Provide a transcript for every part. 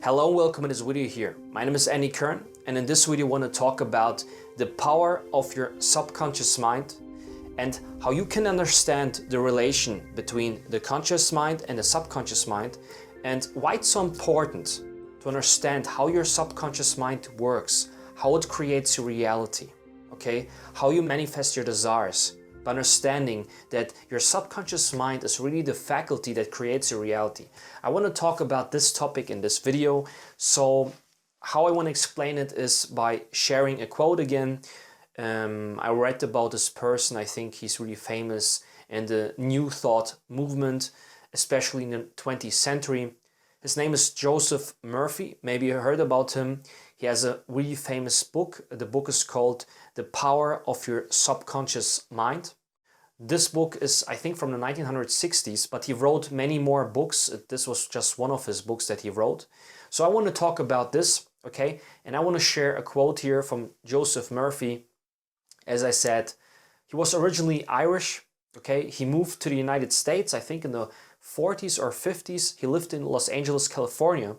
Hello and welcome to this video here. My name is Kern, and in this video I want to talk about the power of your subconscious mind and how you can understand the relation between the conscious mind and the subconscious mind, and why it's so important to understand how your subconscious mind works, how it creates your reality, okay? How you manifest your desires, by understanding that your subconscious mind is really the faculty that creates your reality. I want to talk about this topic in this video. So how I want to explain it is by sharing a quote again. I read about this person. I think he's really famous in the New Thought movement, especially in the 20th century. His name is Joseph Murphy. Maybe you heard about him. He has a really famous book. The book is called The Power of Your Subconscious Mind. This book is, I think, from the 1960s, but he wrote many more books. This was just one of his books that he wrote. So I want to talk about this, okay? And I want to share a quote here from Joseph Murphy. As I said, he was originally Irish, okay? He moved to the United States, I think in the 40s or 50s. He lived in Los Angeles, California,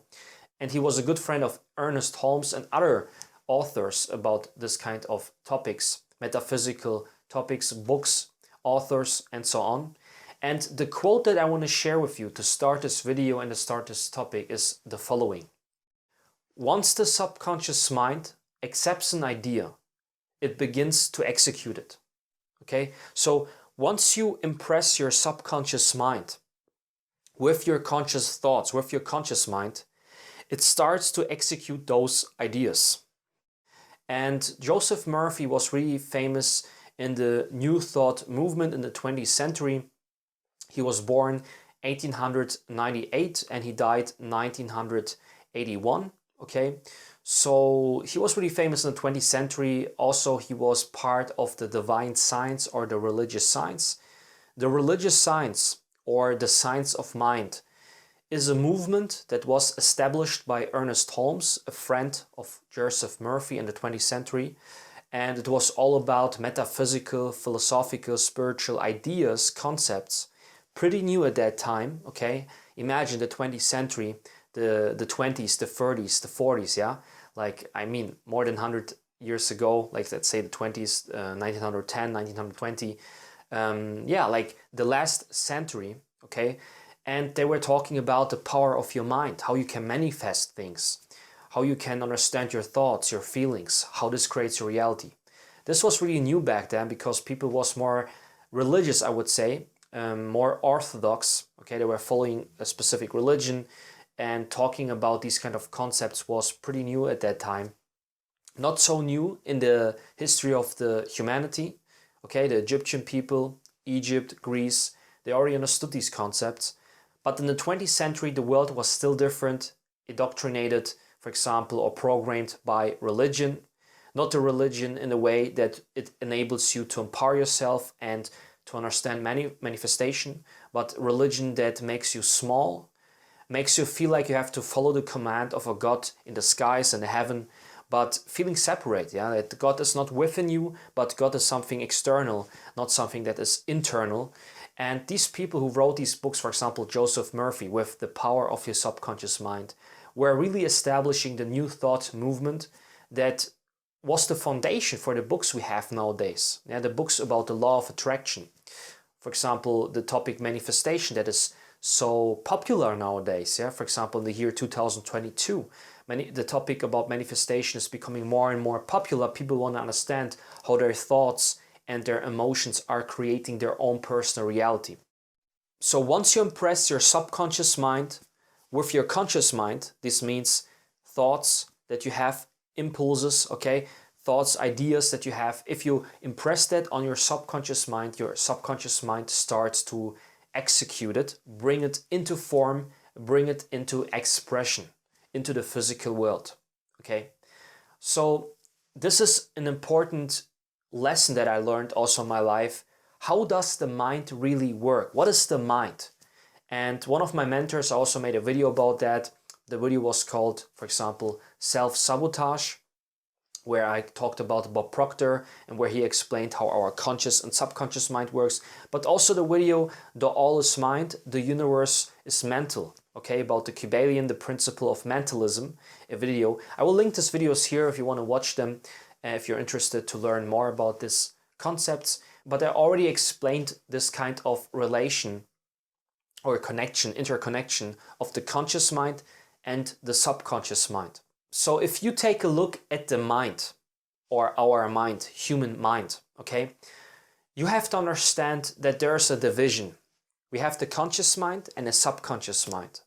and he was a good friend of Ernest Holmes and other authors about this kind of topics, metaphysical topics, books, authors, and so on. And the quote that I want to share with you to start this video and to start this topic is the following. Once the subconscious mind accepts an idea, it begins to execute it. Okay? So once you impress your subconscious mind with your conscious thoughts, with your conscious mind, it starts to execute those ideas. And Joseph Murphy was really famous in the New Thought movement in the 20th century. He was born 1898 and he died 1981. Okay, so he was really famous in the 20th century. Also, he was part of the divine science or the religious science. The religious science or the science of mind is a movement that was established by Ernest Holmes, a friend of Joseph Murphy in the 20th century. And it was all about metaphysical, philosophical, spiritual ideas, concepts, pretty new at that time, okay? Imagine the 20th century, the 20s, the 30s, the 40s, yeah? Like, I mean, more than 100 years ago, like let's say the 20s, 1910, 1920, yeah, like the last century, okay? And they were talking about the power of your mind, how you can manifest things, how you can understand your thoughts, your feelings, how this creates your reality. This was really new back then because people was more religious, I would say, more orthodox. Okay, they were following a specific religion, and talking about these kind of concepts was pretty new at that time. Not so new in the history of the humanity. Okay, the Egyptian people, Egypt, Greece, they already understood these concepts. But in the 20th century, the world was still different, indoctrinated, for example, or programmed by religion. Not a religion in a way that it enables you to empower yourself and to understand manifestation, but religion that makes you small, makes you feel like you have to follow the command of a God in the skies and the heaven, but feeling separate, yeah, that God is not within you, but God is something external, not something that is internal. And these people who wrote these books, for example, Joseph Murphy, with The Power of Your Subconscious Mind, were really establishing the New Thought movement that was the foundation for the books we have nowadays. Yeah, the books about the law of attraction. For example, the topic manifestation that is so popular nowadays. Yeah, for example, in the year 2022, the topic about manifestation is becoming more and more popular. People want to understand how their thoughts and their emotions are creating their own personal reality. So once you impress your subconscious mind with your conscious mind, this means thoughts that you have, impulses, okay, thoughts, ideas that you have. If you impress that on your subconscious mind starts to execute it, bring it into form, bring it into expression, into the physical world, okay? So this is an important lesson that I learned also in my life. How does the mind really work? What is the mind? And one of my mentors also made a video about that. The video was called, for example, Self-Sabotage, where I talked about Bob Proctor and where he explained how our conscious and subconscious mind works. But also the video, The All is Mind, the Universe is Mental. okay, about the Kybalion, the principle of mentalism, a video. I will link these videos here if you want to watch them, if you're interested to learn more about these concepts. But I already explained this kind of relation or connection, interconnection of the conscious mind and the subconscious mind. So if you take a look at the mind, or our mind, human mind, okay, you have to understand that there's a division. We have the conscious mind and a subconscious mind.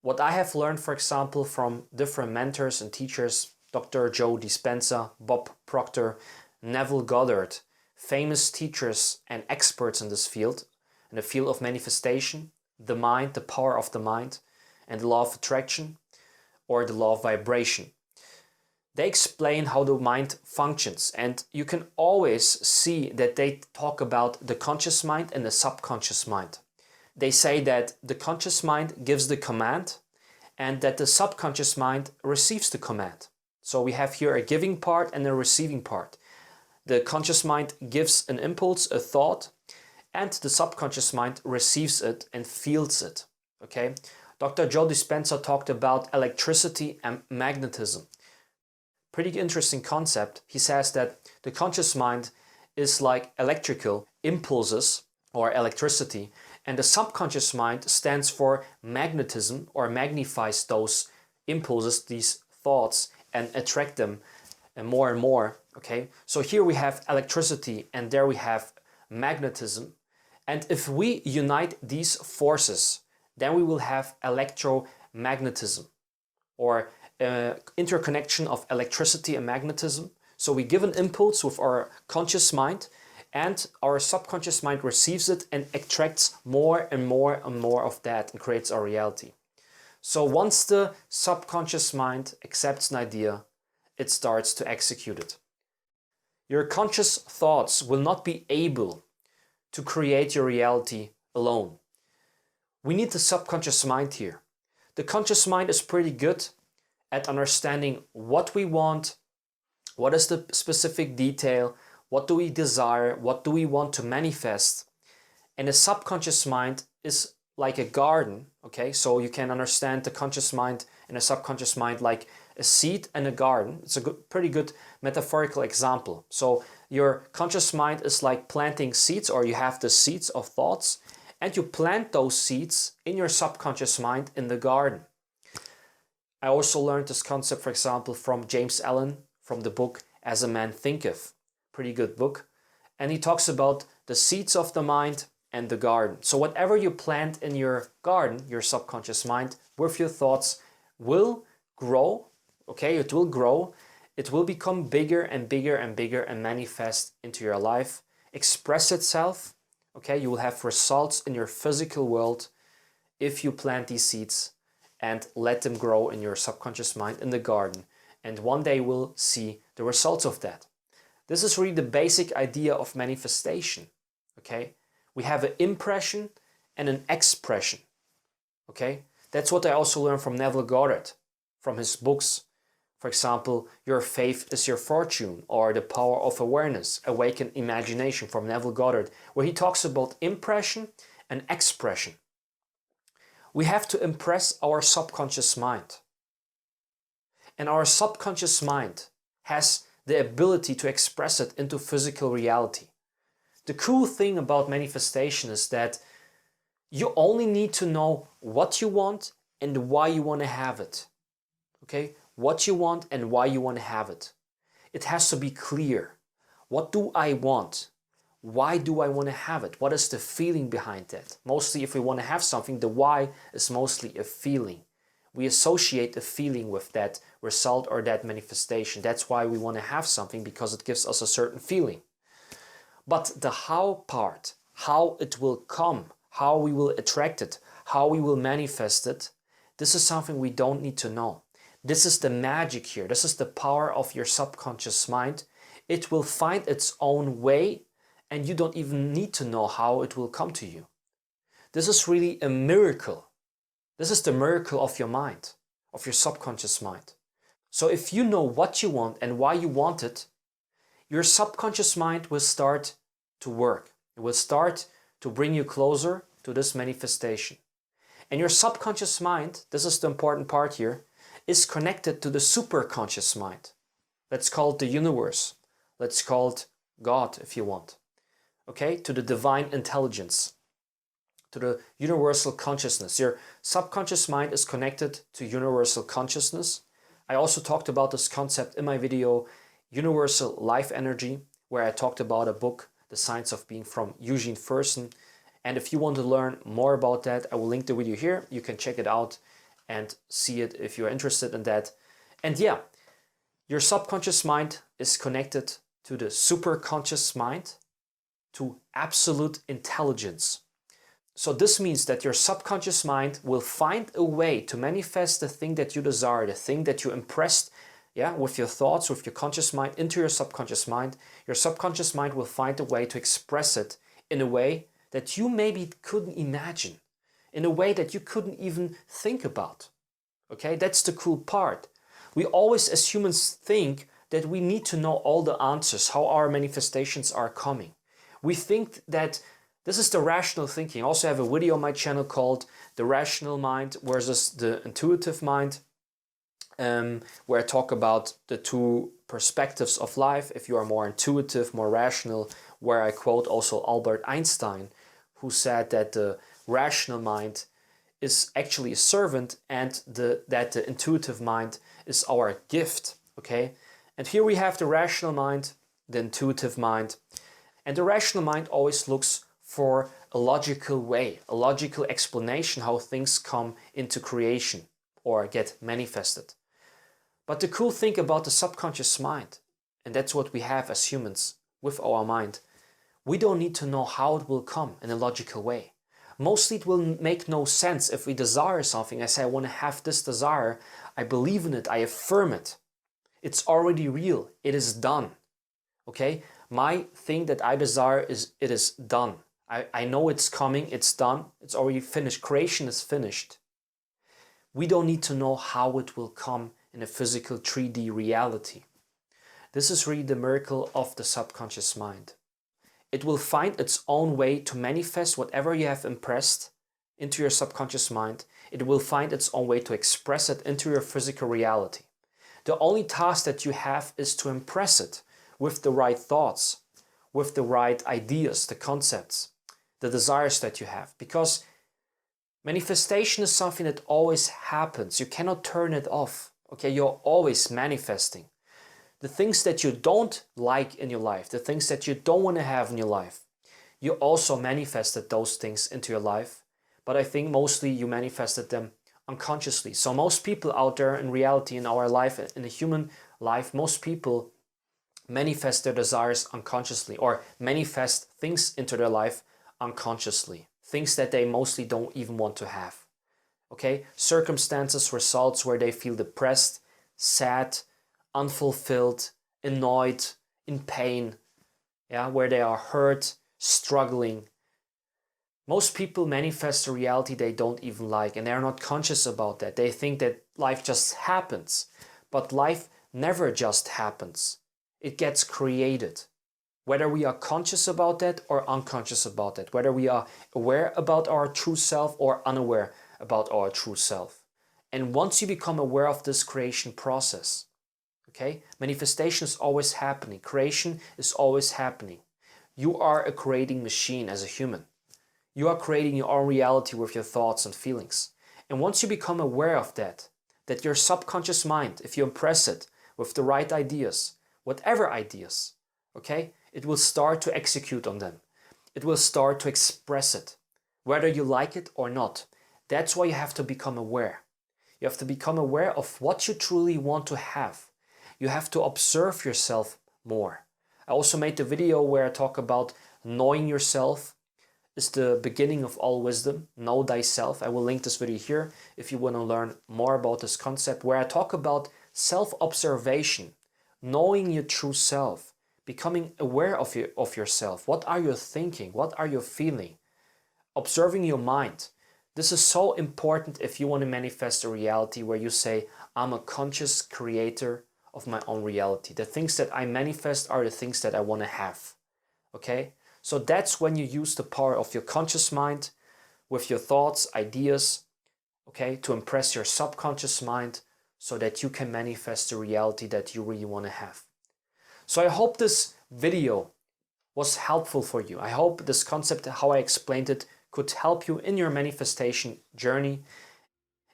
What I have learned, for example, from different mentors and teachers, Dr. Joe Dispenza, Bob Proctor, Neville Goddard, famous teachers and experts in this field, in the field of manifestation, the mind, the power of the mind, and the law of attraction, or the law of vibration. They explain how the mind functions, and you can always see that they talk about the conscious mind and the subconscious mind. They say that the conscious mind gives the command and that the subconscious mind receives the command. So we have here a giving part and a receiving part. The conscious mind gives an impulse, a thought, and the subconscious mind receives it and feels it. Okay? Dr. Joe Dispenza talked about electricity and magnetism. Pretty interesting concept. He says that the conscious mind is like electrical impulses or electricity, and the subconscious mind stands for magnetism, or magnifies those impulses, these thoughts, and attract them more and more. Okay, so here we have electricity and there we have magnetism, and if we unite these forces, then we will have electromagnetism, or interconnection of electricity and magnetism. So we give an impulse with our conscious mind, and our subconscious mind receives it and attracts more and more and more of that and creates our reality. So once the subconscious mind accepts an idea, it starts to execute it. Your conscious thoughts will not be able to create your reality alone. We need the subconscious mind here. The conscious mind is pretty good at understanding what we want, what is the specific detail, what do we desire, what do we want to manifest. And the subconscious mind is like a garden, okay? So you can understand the conscious mind and the subconscious mind like a seed and a garden. It's a pretty good metaphorical example. So your conscious mind is like planting seeds, or you have the seeds of thoughts, and you plant those seeds in your subconscious mind in the garden. I also learned this concept, for example, from James Allen, from the book As a Man Thinketh. Pretty good book. And he talks about the seeds of the mind and the garden. So whatever you plant in your garden, your subconscious mind, with your thoughts, will grow, okay? It will grow. It will become bigger and bigger and bigger and manifest into your life, express itself, okay? You will have results in your physical world if you plant these seeds and let them grow in your subconscious mind in the garden. And one day we'll see the results of that. This is really the basic idea of manifestation, okay? We have an impression and an expression, okay? That's what I also learned from Neville Goddard, from his books. For example, Your Faith is Your Fortune, or The Power of Awareness, Awaken Imagination, from Neville Goddard, where he talks about impression and expression. We have to impress our subconscious mind. And our subconscious mind has the ability to express it into physical reality. The cool thing about manifestation is that you only need to know what you want and why you want to have it. Okay? What you want and why you want to have it. It has to be clear. What do I want? Why do I want to have it? What is the feeling behind that? Mostly if we want to have something, the why is mostly a feeling. We associate a feeling with that result or that manifestation. That's why we want to have something, because it gives us a certain feeling. But the how part, how it will come, how we will attract it, how we will manifest it, this is something we don't need to know. This is the magic here. This is the power of your subconscious mind. It will find its own way, and you don't even need to know how it will come to you. This is really a miracle. This is the miracle of your mind, of your subconscious mind. So if you know what you want and why you want it, your subconscious mind will start to work. It will start to bring you closer to this manifestation. And your subconscious mind, this is the important part here, is connected to the superconscious mind. Let's call it the universe. Let's call it God if you want. Okay, to the divine intelligence, to the universal consciousness. Your subconscious mind is connected to universal consciousness. I also talked about this concept in my video, Universal Life Energy, where I talked about a book, The Science of Being, from Eugene Fersen. And if you want to learn more about that, I will link the video here. You can check it out and see it if you're interested in that. And yeah, your subconscious mind is connected to the superconscious mind, to absolute intelligence. So this means that your subconscious mind will find a way to manifest the thing that you desire, the thing that you impressed, with your thoughts, with your conscious mind into your subconscious mind. Your subconscious mind will find a way to express it in a way that you maybe couldn't imagine, in a way that you couldn't even think about. Okay, that's the cool part. We always as humans think that we need to know all the answers, how our manifestations are coming. We think that this is the rational thinking. I also have a video on my channel called The Rational Mind versus the Intuitive Mind, where I talk about the two perspectives of life. If you are more intuitive, more rational, where I quote also Albert Einstein, who said that the rational mind is actually a servant and that the intuitive mind is our gift. Okay, and here we have the rational mind, the intuitive mind. And the rational mind always looks for a logical way, a logical explanation how things come into creation or get manifested. But the cool thing about the subconscious mind, and that's what we have as humans with our mind, we don't need to know how it will come in a logical way. Mostly it will make no sense if we desire something. I say, I want to have this desire. I believe in it. I affirm it. It's already real. It is done. Okay? My thing that I desire it is done. I know it's coming, it's done, it's already finished. Creation is finished. We don't need to know how it will come in a physical 3D reality. This is really the miracle of the subconscious mind. It will find its own way to manifest whatever you have impressed into your subconscious mind. It will find its own way to express it into your physical reality. The only task that you have is to impress it with the right thoughts, with the right ideas, the concepts, the desires that you have. Because manifestation is something that always happens. You cannot turn it off. Okay, you're always manifesting. The things that you don't like in your life, the things that you don't want to have in your life, you also manifested those things into your life. But I think mostly you manifested them unconsciously. So most people out there in reality, in our life, in the human life, most people manifest their desires unconsciously or manifest things into their life unconsciously. Things that they mostly don't even want to have. Okay? Circumstances, results where they feel depressed, sad, unfulfilled, annoyed, in pain, where they are hurt, struggling. Most people manifest a reality they don't even like, and they're not conscious about that. They think that life just happens, but life never just happens. It gets created. Whether we are conscious about that or unconscious about that, whether we are aware about our true self or unaware about our true self. And once you become aware of this creation process, okay, manifestation is always happening. Creation is always happening. You are a creating machine as a human. You are creating your own reality with your thoughts and feelings. And once you become aware of that your subconscious mind, if you impress it with the right ideas, whatever ideas, okay, it will start to execute on them. It will start to express it, whether you like it or not. That's why you have to become aware. You have to become aware of what you truly want to have. You have to observe yourself more. I also made the video where I talk about knowing yourself is the beginning of all wisdom. Know thyself. I will link this video here if you want to learn more about this concept, where I talk about self-observation, knowing your true self, becoming aware of yourself. What are you thinking? What are you feeling? Observing your mind. This is so important if you want to manifest a reality where you say, I'm a conscious creator of my own reality. The things that I manifest are the things that I want to have. Okay? So that's when you use the power of your conscious mind with your thoughts, ideas, okay, to impress your subconscious mind so that you can manifest the reality that you really want to have. So I hope this video was helpful for you. I hope this concept, how I explained it, could help you in your manifestation journey.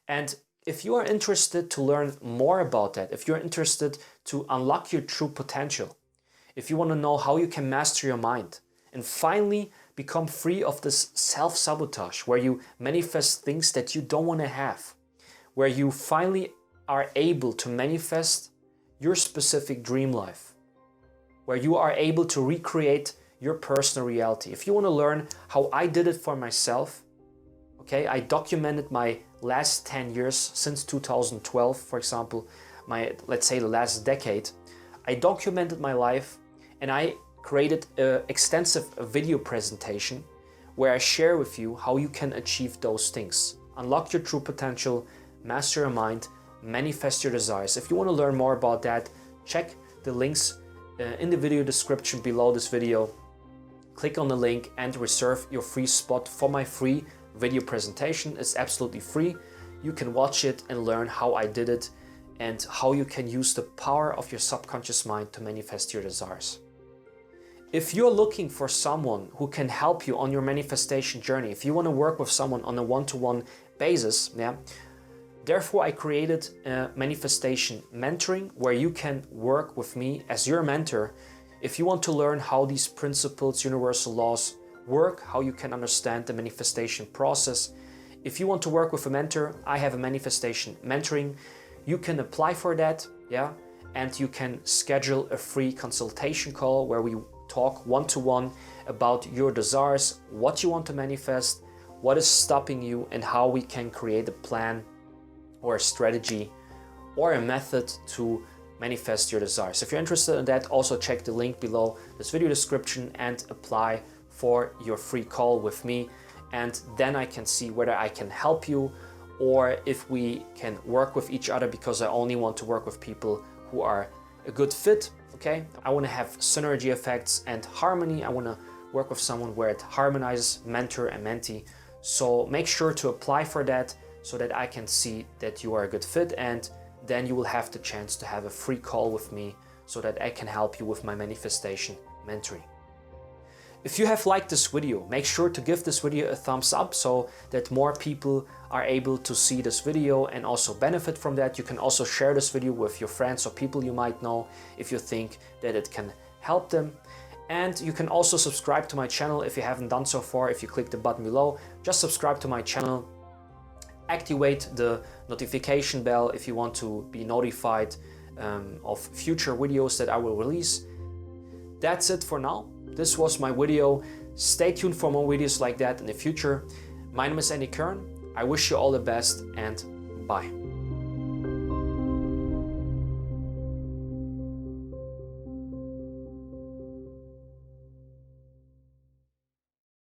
And if you are interested to learn more about that, if you're interested to unlock your true potential, if you want to know how you can master your mind and finally become free of this self-sabotage where you manifest things that you don't want to have, where you finally are able to manifest your specific dream life, where you are able to recreate your personal reality. If you want to learn how I did it for myself, okay, I documented my last 10 years since 2012, for example, let's say the last decade. I documented my life and I created an extensive video presentation where I share with you how you can achieve those things. Unlock your true potential, master your mind, manifest your desires. If you want to learn more about that, check the links in the video description below this video. Click on the link and reserve your free spot for my free video presentation. It's absolutely free. You can watch it and learn how I did it and how you can use the power of your subconscious mind to manifest your desires. If you're looking for someone who can help you on your manifestation journey, if you want to work with someone on a one-to-one basis, therefore I created a manifestation mentoring where you can work with me as your mentor. If you want to learn how these principles, universal laws work, how you can understand the manifestation process. If you want to work with a mentor, I have a manifestation mentoring. You can apply for that, and you can schedule a free consultation call where we talk one-to-one about your desires, what you want to manifest, what is stopping you, and how we can create a plan or a strategy or a method to manifest your desires. If you're interested in that, also check the link below this video description and apply for your free call with me, and then I can see whether I can help you or if we can work with each other, because I only want to work with people who are a good fit, okay? I want to have synergy effects and harmony. I want to work with someone where it harmonizes mentor and mentee. So make sure to apply for that so that I can see that you are a good fit, and then you will have the chance to have a free call with me so that I can help you with my manifestation mentoring. If you have liked this video, make sure to give this video a thumbs up so that more people are able to see this video and also benefit from that. You can also share this video with your friends or people you might know if you think that it can help them. And you can also subscribe to my channel if you haven't done so far. If you click the button below, just subscribe to my channel. Activate the notification bell if you want to be notified of future videos that I will release. That's it for now. This was my video. Stay tuned for more videos like that in the future. My name is Kern. I wish you all the best and bye.